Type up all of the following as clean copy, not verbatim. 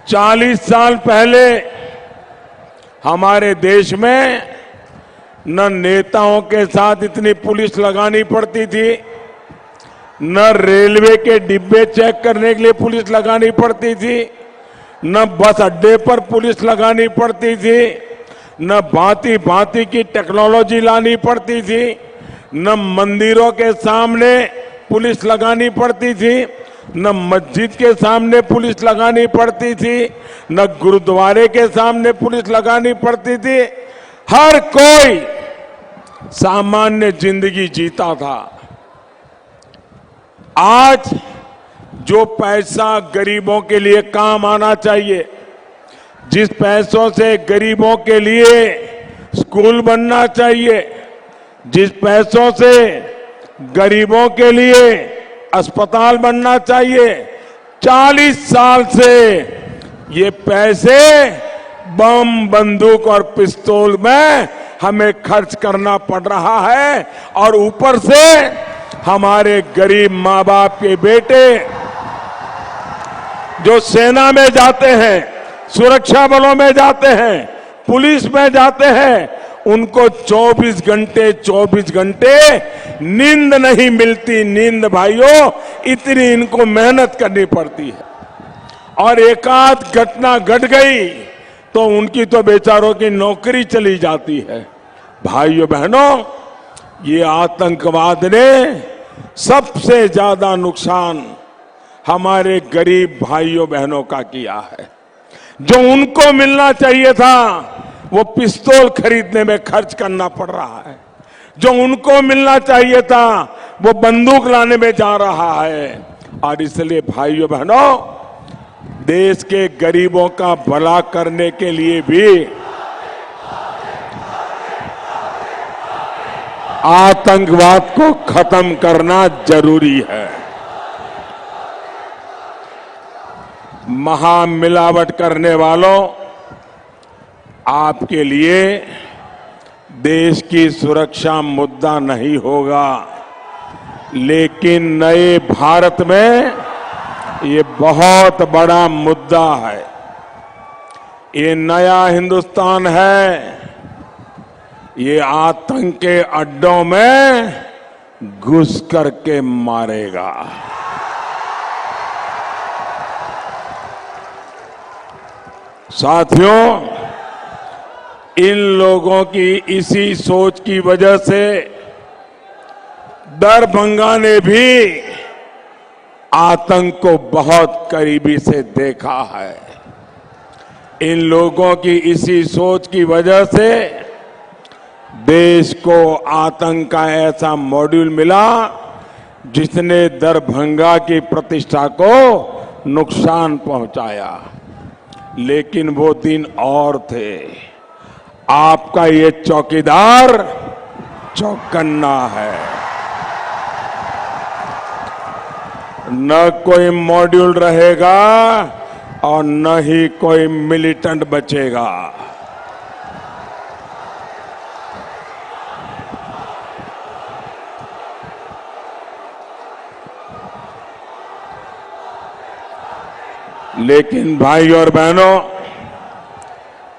40 साल पहले हमारे देश में न नेताओं के साथ इतनी पुलिस लगानी पड़ती थी, न रेलवे के डिब्बे चेक करने के लिए पुलिस लगानी पड़ती थी, न बस अड्डे पर पुलिस लगानी पड़ती थी, न भांति भांति की टेक्नोलॉजी लानी पड़ती थी, न मंदिरों के सामने पुलिस लगानी पड़ती थी, न मस्जिद के सामने पुलिस लगानी पड़ती थी, न गुरुद्वारे के सामने पुलिस लगानी पड़ती थी। हर कोई सामान्य जिंदगी जीता था। आज जो पैसा गरीबों के लिए काम आना चाहिए, जिस पैसों से गरीबों के लिए स्कूल बनना चाहिए, जिस पैसों से गरीबों के लिए अस्पताल बनना चाहिए, 40 साल से ये पैसे बम, बंदूक और पिस्तौल में हमें खर्च करना पड़ रहा है। और ऊपर से हमारे गरीब माँ बाप के बेटे जो सेना में जाते हैं, सुरक्षा बलों में जाते हैं, पुलिस में जाते हैं, उनको 24 घंटे नींद नहीं मिलती। नींद भाइयों, इतनी इनको मेहनत करनी पड़ती है। और एकाध घटना घट गई तो उनकी तो बेचारों की नौकरी चली जाती है। भाइयों बहनों, ये आतंकवाद ने सबसे ज्यादा नुकसान हमारे गरीब भाइयों बहनों का किया है। जो उनको मिलना चाहिए था वो पिस्तौल खरीदने में खर्च करना पड़ रहा है, जो उनको मिलना चाहिए था वो बंदूक लाने में जा रहा है। और इसलिए भाइयों बहनों, देश के गरीबों का भला करने के लिए भी आतंकवाद को खत्म करना जरूरी है। महामिलावट करने वालों, आपके लिए देश की सुरक्षा मुद्दा नहीं होगा, लेकिन नए भारत में ये बहुत बड़ा मुद्दा है। ये नया हिंदुस्तान है, ये आतंक के अड्डों में घुस करके मारेगा। साथियों, इन लोगों की इसी सोच की वजह से दरभंगा ने भी आतंक को बहुत करीबी से देखा है। इन लोगों की इसी सोच की वजह से देश को आतंक का ऐसा मॉड्यूल मिला जिसने दरभंगा की प्रतिष्ठा को नुकसान पहुंचाया। लेकिन वो दिन और थे। आपका ये चौकीदार चौकन्ना है। न कोई मॉड्यूल रहेगा और न ही कोई मिलिटेंट बचेगा। लेकिन भाई और बहनों,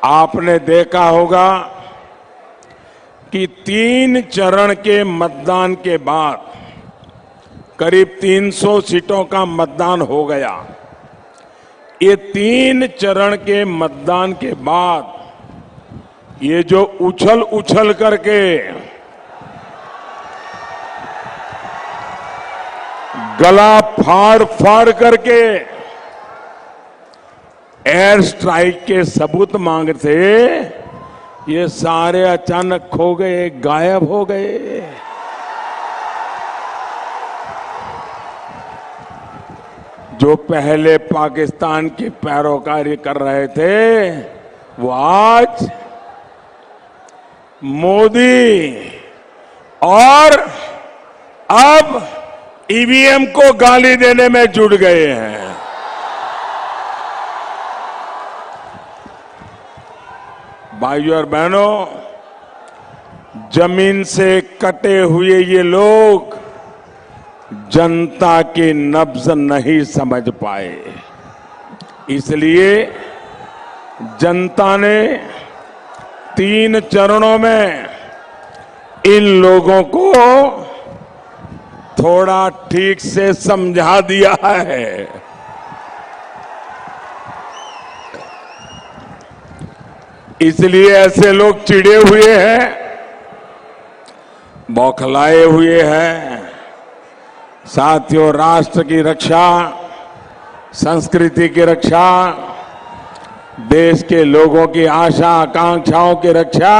आपने देखा होगा कि 3 चरण के मतदान के बाद करीब 300 सीटों का मतदान हो गया। ये 3 चरण के मतदान के बाद ये जो उछल उछल करके गला फाड़ फाड़ करके एयर स्ट्राइक के सबूत मांग थे, ये सारे अचानक खो गए, गायब हो गए। जो पहले पाकिस्तान की पैरोकारी कर रहे थे, वो आज मोदी और अब ईवीएम को गाली देने में जुट गए हैं। भाइयों और बहनों, जमीन से कटे हुए ये लोग जनता की नब्ज नहीं समझ पाए। इसलिए जनता ने 3 चरणों में इन लोगों को थोड़ा ठीक से समझा दिया है। इसलिए ऐसे लोग चिढ़े हुए हैं, बौखलाए हुए हैं। साथियों, राष्ट्र की रक्षा, संस्कृति की रक्षा, देश के लोगों की आशा आकांक्षाओं की रक्षा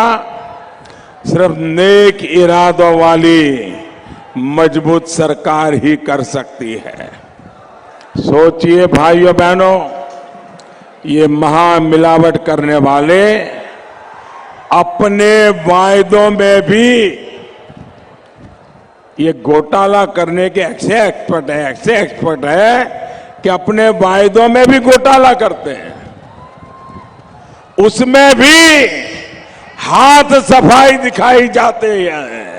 सिर्फ नेक इरादों वाली मजबूत सरकार ही कर सकती है। सोचिए भाइयों बहनों, ये महामिलावट करने वाले अपने वायदों में भी ये घोटाला करने के ऐसे एक्सपर्ट है कि अपने वायदों में भी घोटाला करते हैं, उसमें भी हाथ सफाई दिखाई जाते हैं।